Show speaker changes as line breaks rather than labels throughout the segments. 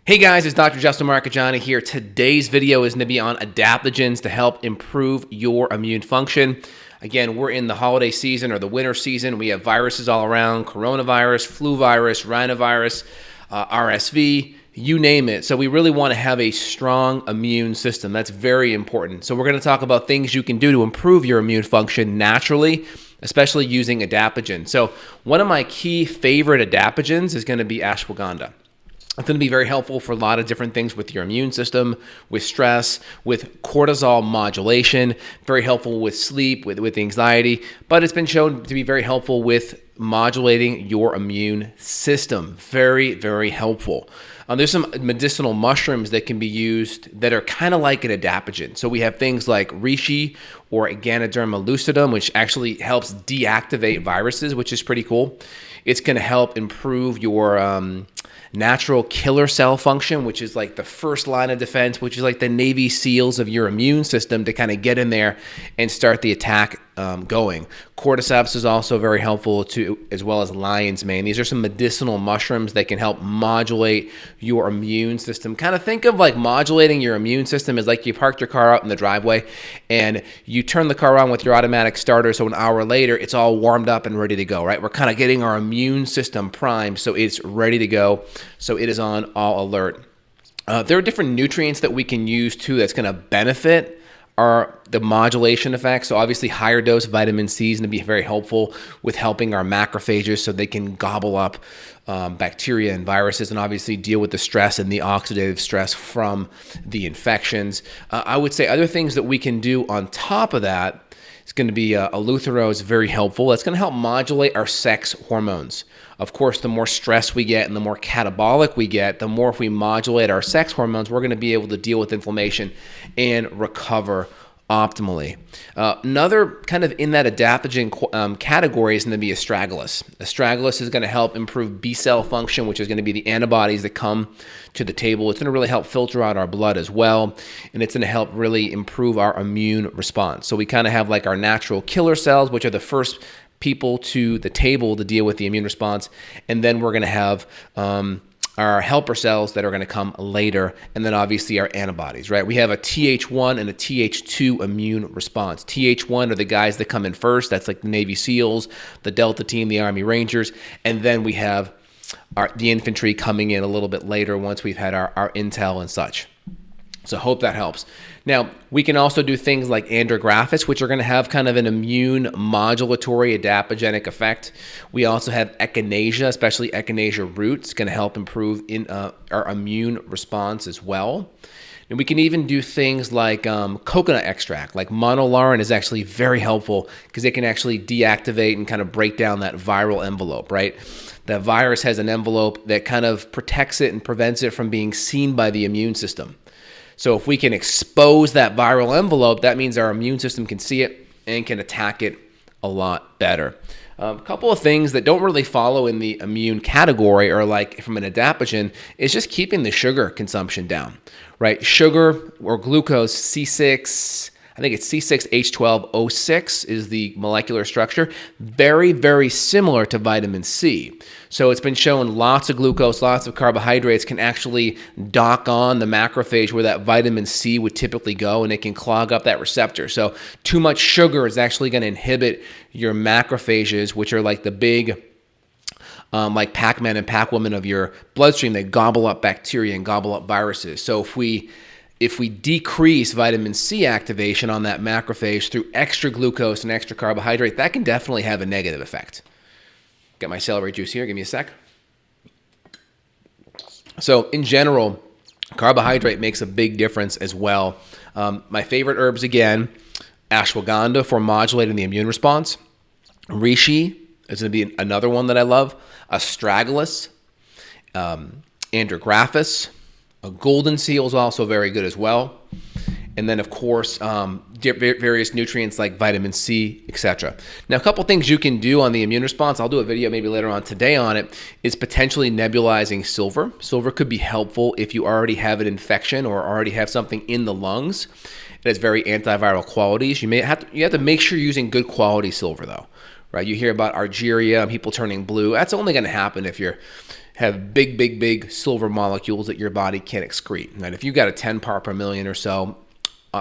Hey guys, it's Dr. Justin Marchegiani here. Today's video is going to be on adaptogens to help improve your immune function. Again, we're in the holiday season or the winter season. We have viruses all around: coronavirus, flu virus, rhinovirus, RSV, you name it. So we really want to have a strong immune system. That's very important. So we're going to talk about things you can do to improve your immune function naturally, especially using adaptogen. So one of my key favorite adaptogens is going to be ashwagandha. It's going to be very helpful for a lot of different things with your immune system, with stress, with cortisol modulation, very helpful with sleep, with anxiety, but it's been shown to be very helpful with modulating your immune system. Very, very helpful. There's some medicinal mushrooms that can be used that are kind of like an adaptogen. So we have things like reishi or Ganoderma lucidum, which actually helps deactivate viruses, which is pretty cool. It's going to help improve your natural killer cell function, which is like the first line of defense, which is like the Navy SEALs of your immune system to kind of get in there and start the attack going. Cordyceps is also very helpful too, as well as lion's mane. These are some medicinal mushrooms that can help modulate your immune system. Kind of think of like modulating your immune system as like you parked your car out in the driveway and you turn the car on with your automatic starter, so an hour later it's all warmed up and ready to go, right? We're kind of getting our immune system primed so it's ready to go, so it is on all alert. There are different nutrients that we can use too that's going to benefit the modulation effects. So obviously higher dose vitamin C is going to be very helpful with helping our macrophages so they can gobble up bacteria and viruses and obviously deal with the stress and the oxidative stress from the infections. I would say other things that we can do on top of that is going to be eleuthero is very helpful. That's going to help modulate our sex hormones. Of course, the more stress we get and the more catabolic we get, the more if we modulate our sex hormones, we're going to be able to deal with inflammation and recover optimally. Another kind of in that adaptogen category is going to be astragalus. Astragalus is going to help improve B cell function, which is going to be the antibodies that come to the table. It's going to really help filter out our blood as well, and it's going to help really improve our immune response. So we kind of have like our natural killer cells, which are the first people to the table to deal with the immune response, and then we're going to have our helper cells that are going to come later, and then obviously our antibodies, right? We have a Th1 and a Th2 immune response. Th1 are the guys that come in first. That's like the Navy SEALs, the Delta Team, the Army Rangers, and then we have the infantry coming in a little bit later once we've had our intel and such. So hope that helps. Now, we can also do things like andrographis, which are going to have kind of an immune modulatory adaptogenic effect. We also have echinacea, especially echinacea roots, going to help improve in our immune response as well. And we can even do things like coconut extract, like monolaurin is actually very helpful because it can actually deactivate and kind of break down that viral envelope, right? The virus has an envelope that kind of protects it and prevents it from being seen by the immune system. So if we can expose that viral envelope, that means our immune system can see it and can attack it a lot better. A couple of things that don't really follow in the immune category or like from an adaptogen is just keeping the sugar consumption down, right? Sugar or glucose, C6, I think it's C6H12O6 is the molecular structure. Very, very similar to vitamin C. So it's been shown lots of glucose, lots of carbohydrates can actually dock on the macrophage where that vitamin C would typically go, and it can clog up that receptor. So too much sugar is actually going to inhibit your macrophages, which are like the big like Pac-Man and Pac-Woman of your bloodstream. They gobble up bacteria and gobble up viruses. So if we decrease vitamin C activation on that macrophage through extra glucose and extra carbohydrate, that can definitely have a negative effect. Get my celery juice here. Give me a sec. So in general, carbohydrate makes a big difference as well. My favorite herbs, again, ashwagandha for modulating the immune response. Reishi is going to be another one that I love. Astragalus, andrographis. A golden seal is also very good as well. And then, of course, various nutrients like vitamin C, etc. Now, a couple things you can do on the immune response, I'll do a video maybe later on today on it, is potentially nebulizing silver. Silver could be helpful if you already have an infection or already have something in the lungs. It has very antiviral qualities. You have to make sure you're using good quality silver, though, right? You hear about Argyria and people turning blue. That's only going to happen if you're have big silver molecules that your body can't excrete. And if you've got a 10 part per million or so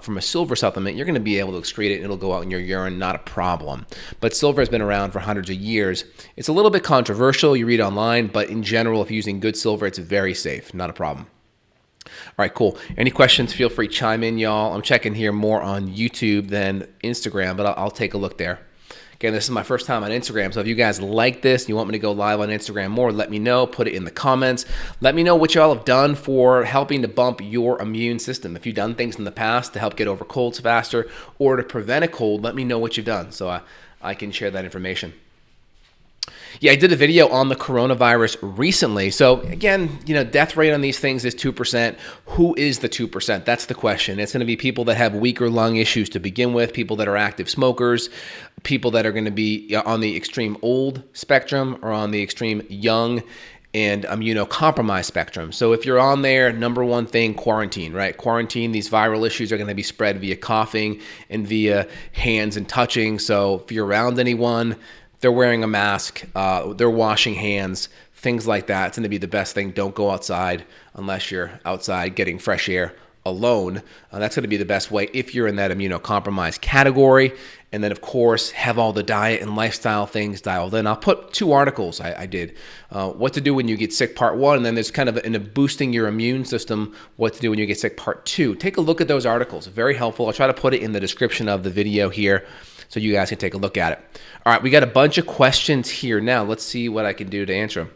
from a silver supplement, you're going to be able to excrete it and it'll go out in your urine, not a problem. But silver has been around for hundreds of years. It's a little bit controversial, you read online, but in general, if you're using good silver, it's very safe, not a problem. All right, cool. Any questions, feel free to chime in, y'all. I'm checking here more on YouTube than Instagram, but I'll take a look there. Again, this is my first time on Instagram, so if you guys like this and you want me to go live on Instagram more, let me know. Put it in the comments. Let me know what y'all have done for helping to bump your immune system. If you've done things in the past to help get over colds faster or to prevent a cold, let me know what you've done so I can share that information. Yeah, I did a video on the coronavirus recently. So again, death rate on these things is 2%. Who is the 2%? That's the question. It's going to be people that have weaker lung issues to begin with, people that are active smokers, people that are going to be on the extreme old spectrum or on the extreme young and immunocompromised spectrum. So if you're on there, number one thing, quarantine, right? Quarantine, these viral issues are going to be spread via coughing and via hands and touching. So if you're around anyone, they're wearing a mask, they're washing hands, things like that. It's going to be the best thing. Don't go outside unless you're outside getting fresh air alone. That's going to be the best way if you're in that immunocompromised category. And then, of course, have all the diet and lifestyle things dialed in. I'll put 2 articles I did. What to do when you get sick, part 1, and then there's kind of in a boosting your immune system, what to do when you get sick, part 2. Take a look at those articles. Very helpful. I'll try to put it in the description of the video here so you guys can take a look at it. All right, we got a bunch of questions here now. Let's see what I can do to answer them.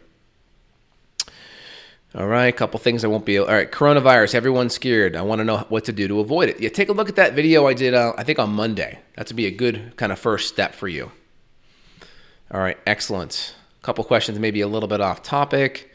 All right, a couple things I won't be able. All right, coronavirus, everyone's scared. I want to know what to do to avoid it. Yeah, take a look at that video I did, I think on Monday. That would be a good kind of first step for you. All right, excellent. A couple questions, maybe a little bit off topic.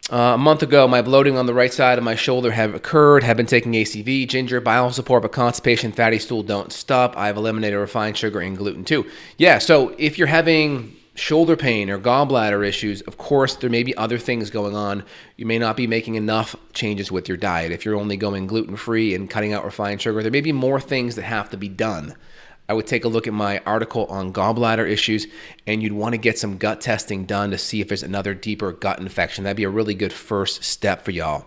A month ago, my bloating on the right side of my shoulder have occurred. Have been taking ACV, ginger, bowel support, but constipation, fatty stool don't stop. I've eliminated refined sugar and gluten too. Yeah, so if you're having shoulder pain or gallbladder issues, of course, there may be other things going on. You may not be making enough changes with your diet. If you're only going gluten-free and cutting out refined sugar, there may be more things that have to be done. I would take a look at my article on gallbladder issues, and you'd want to get some gut testing done to see if there's another deeper gut infection. That'd be a really good first step for y'all.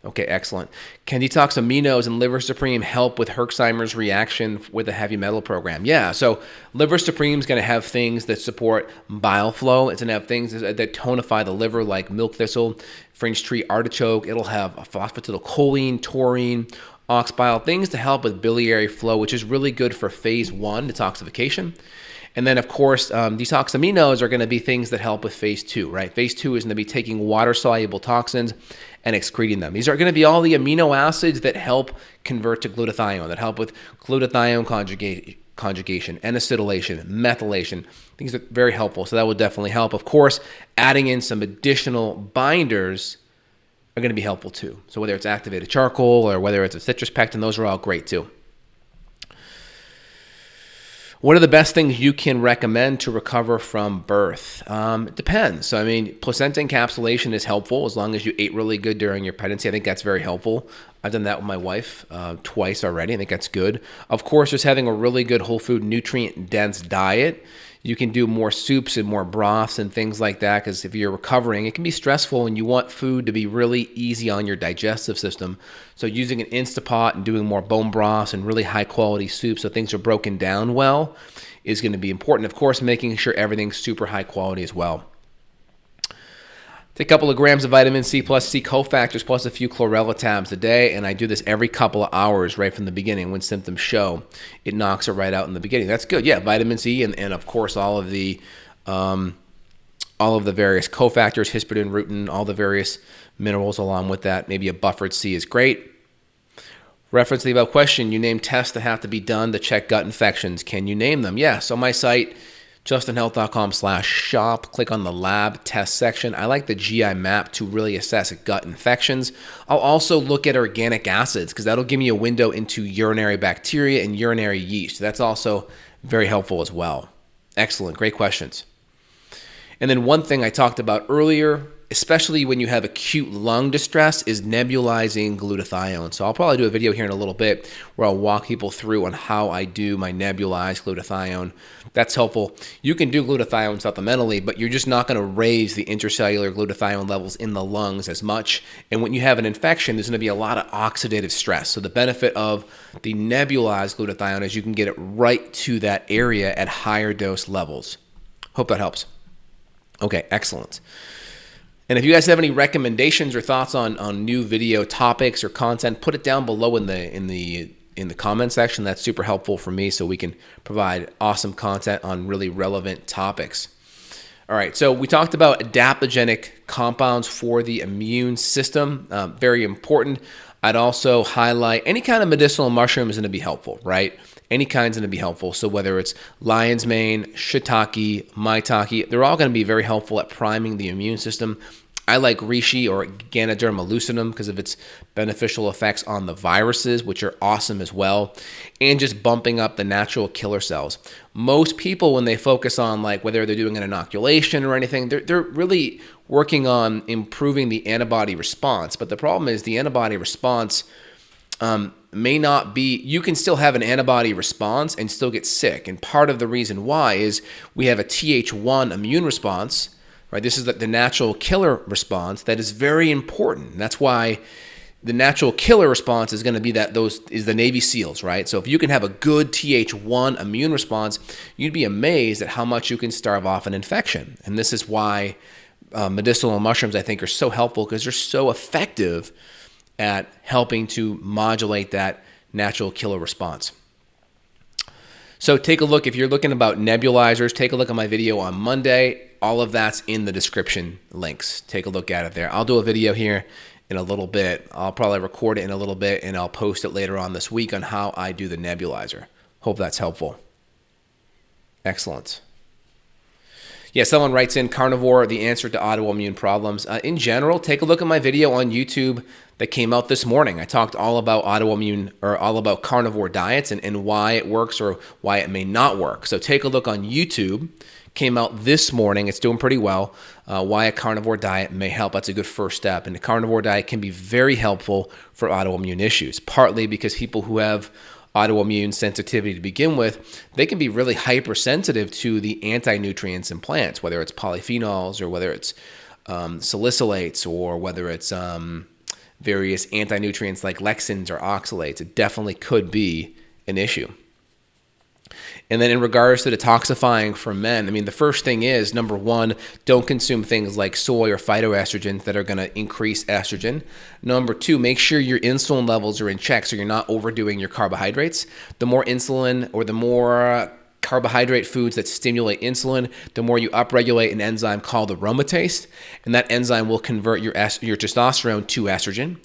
Okay, excellent. Can detox aminos and liver supreme help with Herxheimer's reaction with the heavy metal program? Yeah, so liver supreme is going to have things that support bile flow. It's going to have things that tonify the liver like milk thistle, fringe tree artichoke. It'll have phosphatidylcholine, taurine, ox bile, things to help with biliary flow, which is really good for phase 1 detoxification. And then, of course, detox aminos are going to be things that help with phase 2, right? Phase 2 is going to be taking water-soluble toxins and excreting them. These are going to be all the amino acids that help convert to glutathione, that help with glutathione conjugation, N-acetylation, methylation. Things are very helpful, so that will definitely help. Of course, adding in some additional binders are going to be helpful too. So whether it's activated charcoal or whether it's a citrus pectin, those are all great too. What are the best things you can recommend to recover from birth? It depends. So, I mean, placenta encapsulation is helpful as long as you ate really good during your pregnancy. I think that's very helpful. I've done that with my wife twice already. I think that's good. Of course, just having a really good whole food, nutrient-dense diet. You can do more soups and more broths and things like that because if you're recovering, it can be stressful and you want food to be really easy on your digestive system. So using an Instapot and doing more bone broths and really high quality soups so things are broken down well is going to be important. Of course, making sure everything's super high quality as well. Take a couple of grams of vitamin C plus C cofactors plus a few chlorella tabs a day, and I do this every couple of hours right from the beginning when symptoms show. It knocks it right out in the beginning. That's good. Yeah, vitamin C and of course all of the various cofactors, histidine, rutin, all the various minerals along with that. Maybe a buffered C is great. Reference the above question. You name tests that have to be done to check gut infections. Can you name them? Yeah. So my site, justinhealth.com/shop. Click on the lab test section. I like the GI map to really assess gut infections. I'll also look at organic acids because that'll give me a window into urinary bacteria and urinary yeast. That's also very helpful as well. Excellent. Great questions. And then one thing I talked about earlier especially when you have acute lung distress, is nebulizing glutathione. So I'll probably do a video here in a little bit where I'll walk people through on how I do my nebulized glutathione. That's helpful. You can do glutathione supplementally, but you're just not going to raise the intracellular glutathione levels in the lungs as much. And when you have an infection, there's going to be a lot of oxidative stress. So the benefit of the nebulized glutathione is you can get it right to that area at higher dose levels. Hope that helps. Okay, excellent. And if you guys have any recommendations or thoughts on new video topics or content, put it down below in the comment section. That's super helpful for me so we can provide awesome content on really relevant topics. All right, so we talked about adaptogenic compounds for the immune system, very important. I'd also highlight any kind of medicinal mushroom is going to be helpful, right? Any kind's going to be helpful. So whether it's lion's mane, shiitake, maitake, they're all going to be very helpful at priming the immune system. I like reishi or Ganoderma lucidum because of its beneficial effects on the viruses, which are awesome as well, and just bumping up the natural killer cells. Most people, when they focus on like whether they're doing an inoculation or anything, they're really working on improving the antibody response. But the problem is the antibody response may not be, you can still have an antibody response and still get sick. And part of the reason why is we have a Th1 immune response, right? This is the natural killer response that is very important. That's why the natural killer response is going to be the Navy SEALs, right? So if you can have a good Th1 immune response, you'd be amazed at how much you can starve off an infection. And this is why medicinal mushrooms, I think, are so helpful because they're so effective at helping to modulate that natural killer response. So take a look, if you're looking about nebulizers, take a look at my video on Monday. All of that's in the description links. Take a look at it there. I'll do a video here in a little bit. I'll probably record it in a little bit and I'll post it later on this week on how I do the nebulizer. Hope that's helpful. Excellent. Yeah, someone writes in, Carnivore, the answer to autoimmune problems. In general, take a look at my video on YouTube that came out this morning. I talked all about autoimmune or all about carnivore diets and why it works or why it may not work. So take a look on YouTube. Came out this morning. It's doing pretty well. Why a carnivore diet may help. That's a good first step. And the carnivore diet can be very helpful for autoimmune issues, partly because people who have autoimmune sensitivity to begin with, they can be really hypersensitive to the anti-nutrients in plants, whether it's polyphenols or whether it's salicylates or whether it's various anti-nutrients like lectins or oxalates. It definitely could be an issue. And then in regards to detoxifying for men, I mean, the first thing is, number one, don't consume things like soy or phytoestrogens that are going to increase estrogen. Number two, make sure your insulin levels are in check so you're not overdoing your carbohydrates. The more insulin or the more carbohydrate foods that stimulate insulin, the more you upregulate an enzyme called aromatase, and that enzyme will convert your testosterone to estrogen.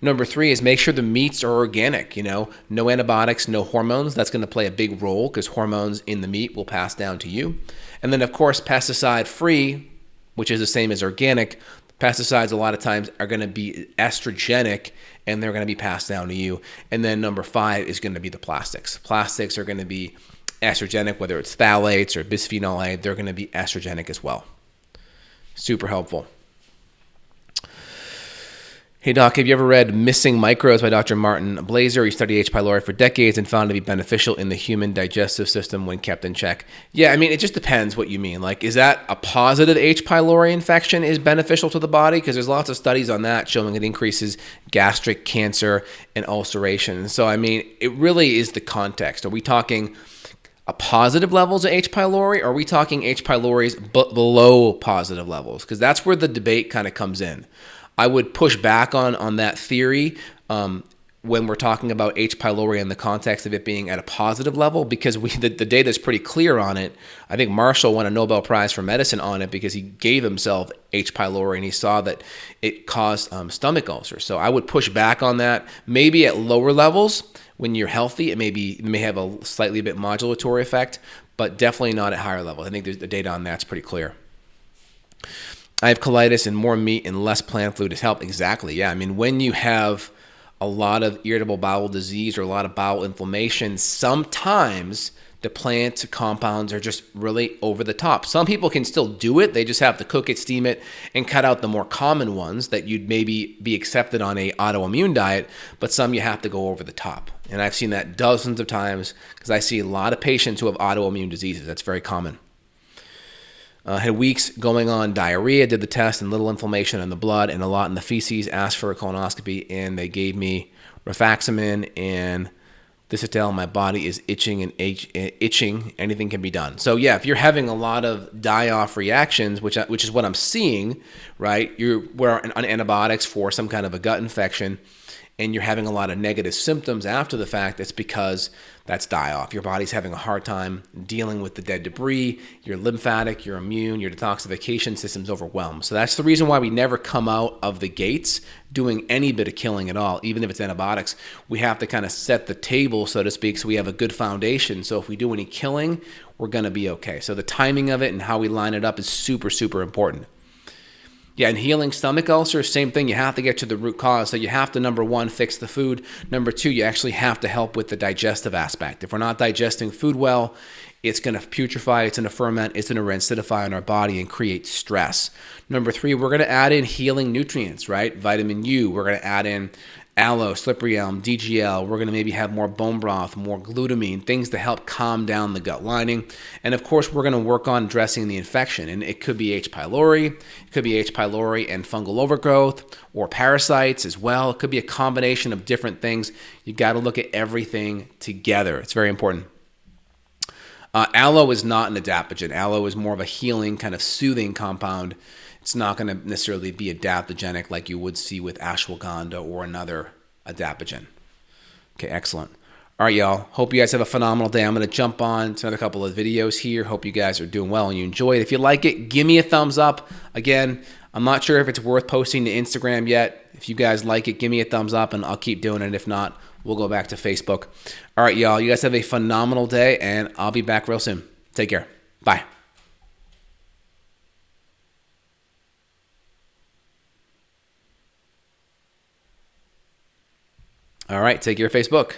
Number three is make sure the meats are organic, no antibiotics, no hormones. That's going to play a big role because hormones in the meat will pass down to you. And then, of course, pesticide-free, which is the same as organic. Pesticides a lot of times are going to be estrogenic and they're going to be passed down to you. And then number five is going to be the plastics. Plastics are going to be estrogenic, whether it's phthalates or bisphenol A, they're going to be estrogenic as well. Super helpful. Hey Doc, have you ever read Missing Microbes by Dr. Martin Blazer? He studied H. pylori for decades and found to be beneficial in the human digestive system when kept in check. Yeah, I mean, it just depends what you mean. Like, is that a positive H. pylori infection is beneficial to the body? Because there's lots of studies on that showing it increases gastric cancer and ulceration. So, I mean, it really is the context. Are we talking a positive levels of H. pylori, or are we talking H. pyloris below positive levels? Because that's where the debate kind of comes in. I would push back on that theory when we're talking about H. pylori in the context of it being at a positive level, because the data is pretty clear on it. I think Marshall won a Nobel Prize for medicine on it because he gave himself H. pylori and he saw that it caused stomach ulcers. So I would push back on that. Maybe at lower levels when you're healthy, it may have a slightly bit modulatory effect, but definitely not at higher levels. I think the data on that's pretty clear. I have colitis and more meat and less plant food has helped. Exactly. Yeah. I mean, when you have a lot of irritable bowel disease or a lot of bowel inflammation, sometimes the plant compounds are just really over the top. Some people can still do it. They just have to cook it, steam it, and cut out the more common ones that you'd maybe be accepted on a autoimmune diet, but some you have to go over the top. And I've seen that dozens of times because I see a lot of patients who have autoimmune diseases. That's very common. Had weeks going on diarrhea, did the test and little inflammation in the blood and a lot in the feces, asked for a colonoscopy, and they gave me rifaximin and this Cital. My body is itching and itching. Anything can be done. So yeah, if you're having a lot of die-off reactions, which is what I'm seeing, right? We're on antibiotics for some kind of a gut infection, and you're having a lot of negative symptoms after the fact, it's because that's die-off. Your body's having a hard time dealing with the dead debris. Your lymphatic, your immune, your detoxification system's overwhelmed. So that's the reason why we never come out of the gates doing any bit of killing at all, even if it's antibiotics. We have to kind of set the table, so to speak, so we have a good foundation. So if we do any killing, we're going to be okay. So the timing of it and how we line it up is super, super important. Yeah, and healing stomach ulcers, same thing. You have to get to the root cause. So you have to, number one, fix the food. Number two, you actually have to help with the digestive aspect. If we're not digesting food well, it's going to putrefy, it's going to ferment, it's going to acidify in our body and create stress. Number three, we're going to add in healing nutrients, right? Vitamin U. We're going to add in aloe, slippery elm, DGL. We're going to maybe have more bone broth, more glutamine, things to help calm down the gut lining. And of course, we're going to work on addressing the infection. And it could be H. pylori. It could be H. pylori and fungal overgrowth or parasites as well. It could be a combination of different things. You got to look at everything together. It's very important. Aloe is not an adaptogen. Aloe is more of a healing, kind of soothing compound. It's not going to necessarily be adaptogenic like you would see with ashwagandha or another adaptogen. Okay, excellent. All right, y'all. Hope you guys have a phenomenal day. I'm going to jump on to another couple of videos here. Hope you guys are doing well and you enjoy it. If you like it, give me a thumbs up. Again, I'm not sure if it's worth posting to Instagram yet. If you guys like it, give me a thumbs up and I'll keep doing it. If not, we'll go back to Facebook. All right, y'all. You guys have a phenomenal day and I'll be back real soon. Take care. Bye. All right, take care, Facebook.